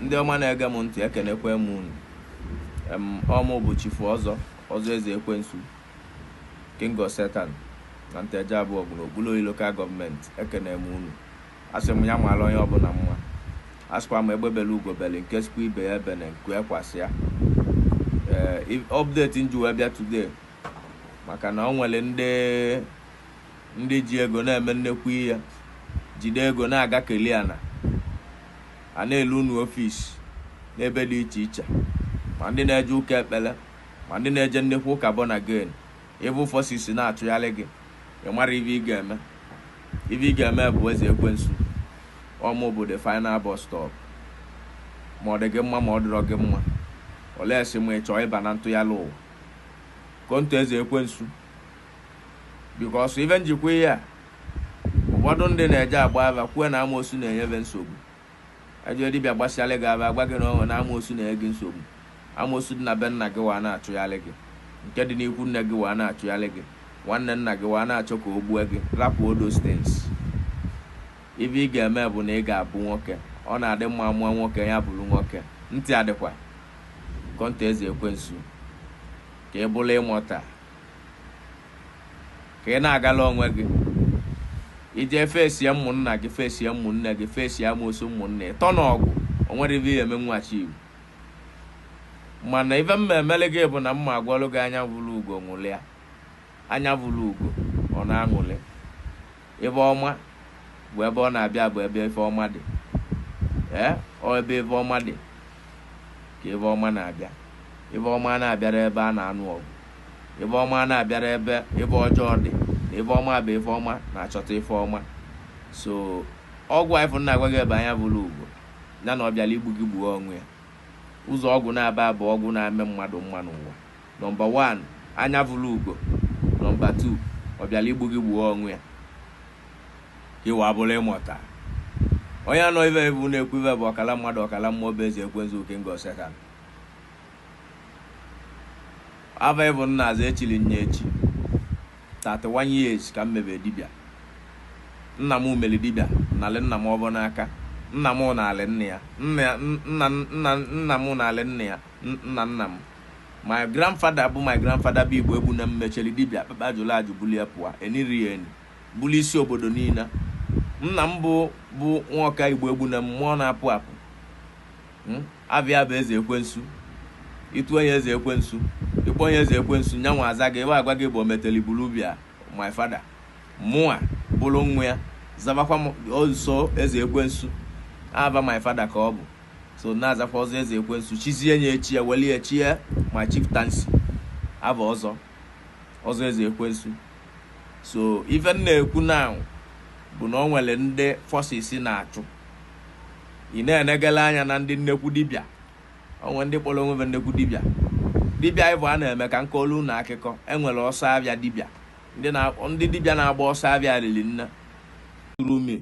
ndị ọma na-ege m ntị ekenekwe m unu. Ọmụ bụ Chief Ọzọ Eze Ekwensu, King of Satan na Nteje Abụọ bụ n'Okpuloyi Local Government. Ekene m unu. Asị m ya mara onye ọbụla mma. Asịkwa m egbebele ugobele nke sikwa ibe ya ebe na nke ekwasị ya. Update nji wee bịa today maka na o nwere ndị ji ego na-eme nnekwu ihe, jide ego na-aga Keliana a na-elu unu ofisi n'ebe dị iche iche, ma ndị na-eje ụka ekpele ma ndị na-eje nnekwu ụka born again. Evil forces na-achụgharị gị, ị mara ibe ị ga-eme. Ibe ị ga-eme bụ Eze Ekwensu. Ọmụ bụ the final bus stop. Ma ọ dị gị mma ma ọ dịrọ gị mma, olee esi ma ị chọọ ịba na ntụgharị ụwa konto Eze Ekwensu. Because even njikwa ihe a, ụfọdụ ndị na-eje agba ava kwuo na amoosu na-enyebe nsogbu. Ajọ dibịa gbasịalị gị ava agwa gị na ọnwe na amoosu na-enye gị nsogbu. Amoosu dị na be nna gị wa na-achụgharị gị, nke dị n'ikwu nne gị wa na-achụgharị gị, nwanne nna gị wa na-achọ ka o gbuo gị. Rapụ those things. Ibe ị ga-eme bụ na ị ga-abụ nwoke. Ọ na-adị mma mụọ nwoke ya bụrụ nwoke. Ntị adịkwa konto Eze Ekwensu ka ị bụrụ ịmụta, ka ị na-agala onwe gị ije fesie ụmụnna gị, fesie ụmụnne gị, fesie amoosu ụmụnne ịtọ n'ọgụ. O nwere ibe eme nwachi Igbo, mana ibe mma emele gị bụ na mma agwọlụ gị anya vụrụ ugo ṅụlịa. Anya vụrụ ugo ọ na-aṅụlị. Ebe ọma bụ ebe ọ na-abịa, bụ ebe ife ọma dị. Ọ ebe ife ọma dị ka ebe ọma na-abịa. Ebe ọma na-abịara ebe a na-anụ ọgụ. Ebe ọma na-abịara ebe ọjọọ dị. Na ebe ọma bụ ife ọma na-achọta ife ọma. So ọgwụ ifụ na-agwa gị ebe anya vụrụ ugo ya na ọ bịala igbu gị gbuo onwe ya. Ụzọ ọgwụ na-aba bụ ọgwụ na-eme mmadụ mma n'ụwa. Nọmba 1 anya vụrụ ugo. Nọmba 2 ọ bịala igbu gị gbuo onwe ya. Iwe abụla ịmụta. Onye anọ ive ebu na-ekwu ive bụ ọkala mmadụ ọkala mmụọ bụ Eze Ekwensu King of Satan. Ava ịbụ nna aza echili nye echi 31 years ka m mebe dibịa. Nna m meli dibịa nalị nna m ọbụ n'aka. Nna m na-alị nne ya, nna m na-alị nne ya, nna m. My grandfather bụ my grandfather bụ Igbo egbu na mmecheli dibịa kpakpa jụla ajụ bulie pụa eniri ya eni buli isi obodo niile. Nna m bụ nwoke Igbo egbu na mmụọ na-apụ apụ. Abịa bụ Eze Ekwensu. Itu onye Eze Ekwensu, ịkpọ onye Eze Ekwensu nyanwa aza gị ebe agwa gị bụ ometeli bulubia my father. Mụa bụrụ nwa ya zabakwa m ọzọ Eze Ekwensu. Aba my father ka ọ bụ. So na-azakwa ọzọ Eze Ekwensu. Chizie nye echi ya weli echi ya my chieftaincy. Aba ọzọ Eze Ekwensu. So ife na-ekwu now bụ na o nwere ndị forces na-achụ. Ị na-enegala anya na ndị nnekwu dibịa. O nwere ndị kpọrọ onwe nnekwu dibịa. Dibịa ịbụ a na-eme ka nkọlu na akụkọ. Enwere ọsọ abịa dibịa. Ndị dibịa na-agba ọsọ abịa riri nna Tulumi.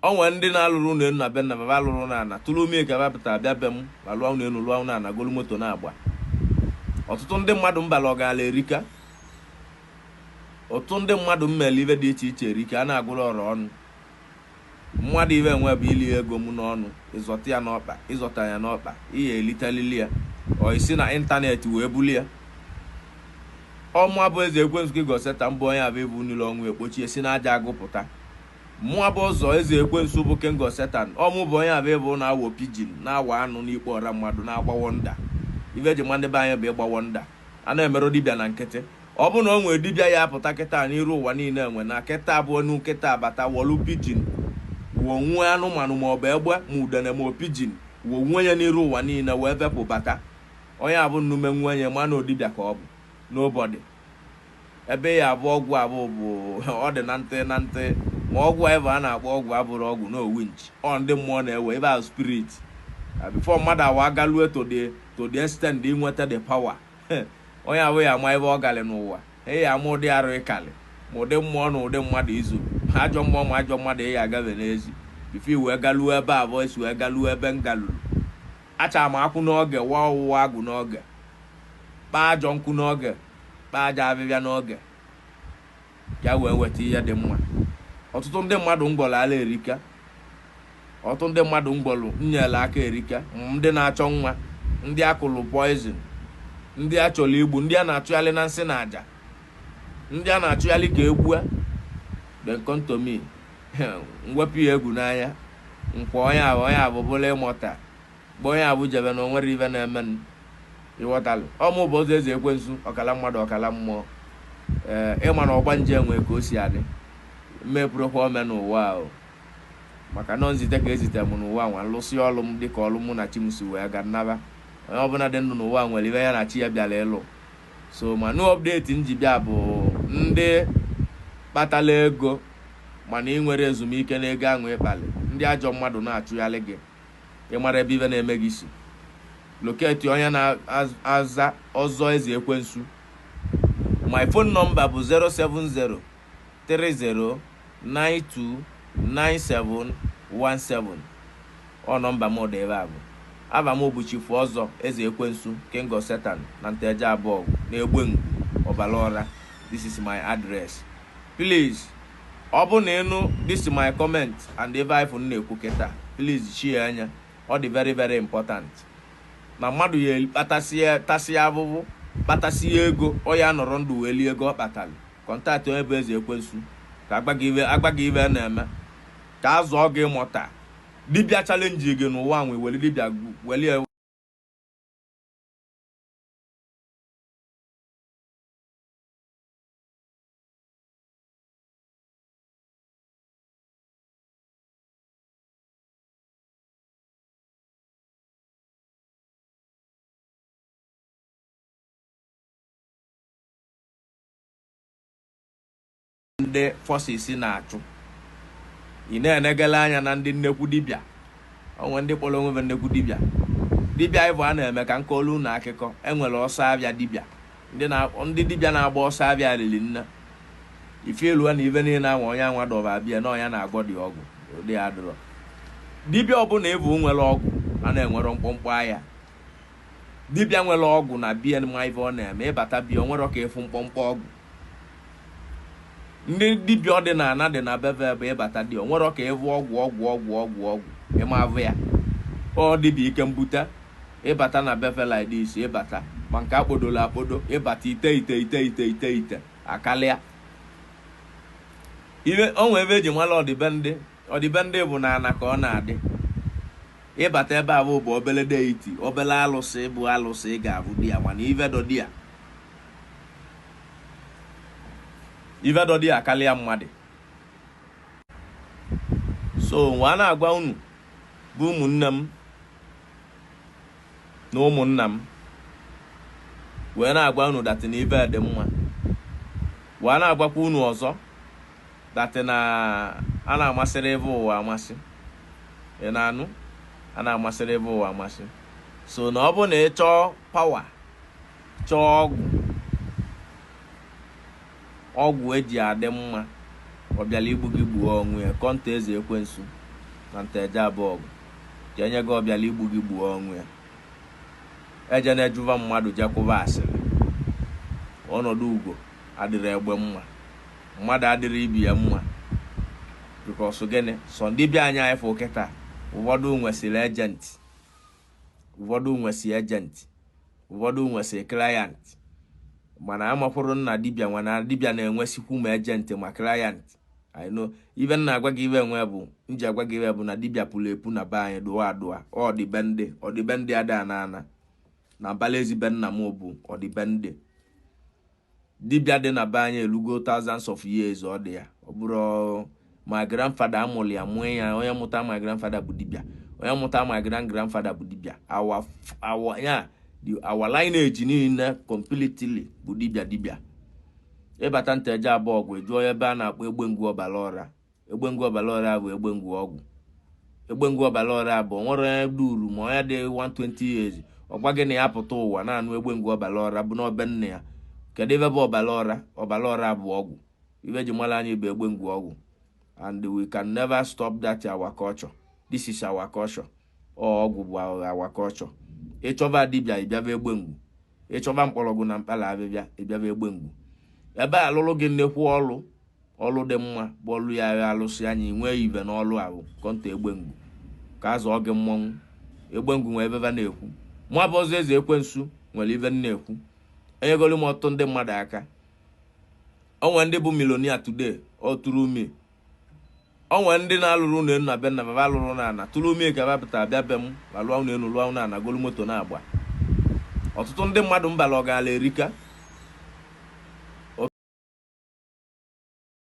O nwere ndị na-alụrụ ụlọ enu na be nna baba alụrụ na ana. Tulumi ka bapụta bịa be m ma lụọ ụlọ enu lụọ ụlọ ana golu moto na-agba. Ọtụtụ ndị mmadụ mbala ọgala erika. Otu ndị mmadụ mmele ive dị iche iche erika a na-agụrụ ọrụ ọnụ. Mmadụ ive enwe bụ ili ego m n'ọnụ, ịzọta ya n'ọkpa, ịzọta ya n'ọkpa, ihe elitalili ya, ọ isi na ịntanetị wee buli ya. Ọmụ bụ Eze Ekwensu King of Satan mbụ onye abụ ebu niile ọnwụ ekpochie si n'aja agụpụta. Mụọ bụ ụzọ Eze Ekwensu bụ King of Satan. Ọmụ bụ onye abụ ebu na-awọ pidgin, na-awa anụ n'ikpe ọra mmadụ, na-agbawo nda. Ive eji ma ndị be anyị bụ ịgbawo nda. A na-emerụ dibịa na nkịtị. Ọ bụ na o nwere dibịa ya apụta kịta n'iru ụwa niile enwe na kịta abụọ nu nkịta abata wọlụ pidgin wo nwe anụmanụ ma ọ bụ egbe ma udene ma pidgin wo nwe ya n'iru ụwa niile wee bepụ bata. Onye abụ nnume nwe ya ma na odibịa ka ọ bụ n'obọdị. Ebe ya abụ ọgwụ abụ bụ ọ dị na ntị ma ọgwụ ebe a na-akpọ ọgwụ abụrụ ọgwụ na owinch. Ọ ndị mmụọ na-ewe ebe ahụ spirit. Before mmadụ awa galue to the extent inweta the power. Onye abụ ya ama ebe ọ gali n'ụwa. Ya ama ụdị arụ ịkali ma ụdị mmụọ na ụdị mmadụ izu. Ajọ mmụọ ma ajọ mmadụ ya agabe n'ezi. Bifo iwe galuo ebe abụọ esi wee galuo ebe m galuru. Achara m akwụ n'oge wa ọwụwa agụ n'oge. Kpaa ajọ nkụ n'oge. Kpaa aja abịbịa n'oge. Ka wee weta ihe dị mma. Ọtụtụ ndị mmadụ ngwọrọ ala erika. ọtụ ndị mmadụ mgbolu nyere aka erika ndị na-achọ nwa ndị akụlụ poison ndị a chọrọ igbu ndị a na-achụghalị na nsị na aja ndị a na-achụghalị ka egbua then come to me mwepụ ya egwu n'anya nkwa onye abụbụla ịmụta gba onye abụ jebe na onwere ibe na-eme ịghọtalụ ọmụ bụ ụzọ eze ekwensu ọkala mmadụ ọkala mmụọ ịma na ọgba nje nwee ka o si adị mmepụrụkwa ome n'ụwa ahụ maka nọ nzite ka ezite m n'ụwa nwa lụsị ọlụ m dịka ọlụ mụ na chi m si wee ga nnaba onye ọbụla dị ndụ n'ụwa nwere ibe ya na chi ya bịara ịlụ so ma new update m ji bịa bụ ndị kpatala ego mana ị nwere ezumike na ego ahụ ịkpali ndị ajọ mmadụ na-achụghalị gị ịmara ebe ibe na-eme gị isi loketi onye na-aza ọzọ eze ekwensu my phone number bụ 07030929717 ọ nọmba m dị ebe a bụ aba m bụ Chief Ọzọ eze ekwensu King of Satan na Nteje Abọgụ na Egbengu Ọbalọra. This is my address. Please ọ bụ na ịnụ this is my comment and ebe iPhone na-ekwu kịta please share anya ọ dị very very important na mmadụ ya tasịa abụbụ kpatasịa ego ọ ya nọrọ ndụ wee lie ego ọ kpatara kọntaktị onye bụ eze ekwensu ka agbaghị ibe na-eme ka azụọ gị ịmụta dibịa chalenji gị n'ụwa nwe weli dibịa weli ndị forces na-achụ ị na-enegala anya na ndị nnekwu dibịa onwe ndị kpọrọ onwe nnekwu dibịa ịbụ a na-eme ka nkọlu na akụkọ enwere ọsọ abịa dibịa ndị dibịa na-agba ọsọ abịa lili nna ife elu na ibe niile anwa onye anwa dọba abịa na ọnya na-agwọ dị ọgwụ ụdị ya dụrọ dibịa ọbụla ebu nwere ọgwụ a na-enwere mkpọmkpọ ahịa dibịa nwere ọgwụ na bia ma ife ọ na-eme ịbata bia o nwere ka ịfụ mkpọmkpọ ọgwụ ndị dibịa ọdịnala dị na beve bụ ịbata dị o nwere ka ịvụ ọgwụ ịma avụ ya ọ dịbịa ike mbute ịbata na beve like this ịbata ma nke akpodola akpodo ịbata ite akalịa ibe onwe ebe eji nwala ọdịbendị bụ na ana ka ọ na-adị ịbata ebe abụ bụ obele deiti obele alụsị bụ alụsị ị ga-abụ di ya mana ive dọdị akalịa mmadụ so nwa na-agwa unu bụ ụmụnne m na ụmụnna m wee na-agwa unu datị na ive dị mma wee na-agwakwa unu ọzọ datị na a na-amasịrị ebe ụwa amasị ị na-anụ a na-amasịrị ebe ụwa amasị so na ọ bụ na ị chọọ pawa chọọ ọgwụ eji adị mma ọ bịala igbu gị gbuo onwe ya kọnta eze ekwensu na Nteje Abọgụ ka enye gị ọ bịala igbu gị gbuo onwe ya eje na-ejuva mmadụ jekwuba asịrị ọnọdụ ugo adịrị egbe mma mmadụ adịrị ibi ya mma bikọsụ gịnị sọ ndị bịa anya anyị fụ kịta ụfọdụ nwesịrị ejenti ụfọdụ nwesịrị client mana amakwụrụ nna dibịa nwana dibịa na-enwesikwu ma ejenti ma client I know even na agwa gị iwe enwe bụ nji agwa gị iwe bụ na dibịa pụrụ epu na be anyị dụwa ọdịbendị ada na bala ezibe nna m bụ ọdịbendị dibịa dị na be anyị elugo thousands of years ọ dị ya ọ bụrụ my grandfather amụrụ ya mụọ ya onye mụta my grandfather bụ dibịa onye mụta my grandfather bụ dibịa our lineage niile completely bụ dibịa ịbata Nteje Abọgụ jụọ ebe a na-akpọ Egbengu Ọbalọra bụ Egbengu Ọbalọra bụ nwere duru ma onye dị 120 years ọ gwa gị na ya pụta ụwa na-anụ Egbengu Ọbalọra bụ n'obe nne ya kedu ebe bụ Ọbalọra bụ ọgwụ ibe ji mara anyị bụ Egbengu ọgwụ and we can never stop that our culture. This is our culture. Ọgwụ bụ our culture. Ịchọba dibịa ịbịaba Egbengu, ịchọba mkpọrọgwụ na mkpala abịbịa ịbịaba Egbengu. Ebe alụlụ gị nnekwu ọlụ dị mma bụ ọlụ ya alụsị anyị nwee ive n'ọlụ ahụ kọnta Egbengu. ka a zụọ gị mmọnwụ egbe ngwu nwe ebe na-ekwu mụ abụ ọzọ eze ekwensu nwere ibe na-ekwu enyegolu m ọtụtụ ndị mmadụ aka onwe ndị bụ milonia today ọ tụrụ ume onwe ndị na-alụrụ ụlọ enu na be nna baba alụrụ na ana tụrụ ume ka bapụta bịa be m lụọ ụlọ enu lụọ ụlọ ana golu moto na-agba ọtụtụ ndị mmadụ mbala ọgala erika